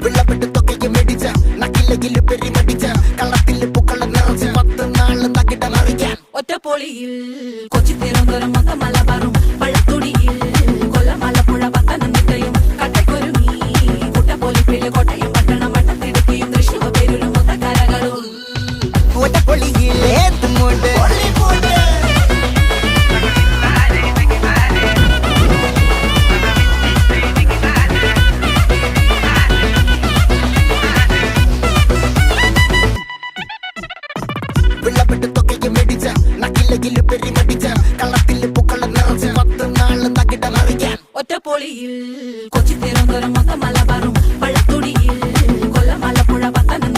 വിളവെട്ട് തൊക്കയ്ക്ക് മെടിച്ച നക്കിലകില് പെരിമടിച്ച കള്ളത്തില് പൂക്കള നിറച്ച് 10 നാള് നകിട മറിക്കാൻ ഒറ്റപ്പൊളിയിൽ കൊച്ചി തിരുവനന്തപുരം മൊത്തം മലബാറും പഴത്തൊടിയിൽ കൊല്ലം ആലപ്പുഴ പത്തനംതിട്ടയും കട്ടക്കൊരുങ്ങി കുട്ടപ്പൊലിപ്പില് കോട്ടയം പട്ടണം വട്ടത്തിടുക്കിയും തൃശ്ശൂർ പേരൂരും മൊത്തക്കരകളും ഒറ്റപ്പൊളിയിൽ ഏത്തുമുണ്ട് വിളവെട്ട് തൊക്കയ്ക്ക് മെടിച്ച നക്കിലകില് പെരിമടിച്ച കള്ളത്തില് പൂക്കള നിറച്ച് 10 നാള് നകിട മറിക്കാൻ ഒറ്റപ്പൊളിയിൽ കൊച്ചി തിരുവനന്തപുരം മൊത്തം മലബാറും പഴത്തൊടിയിൽ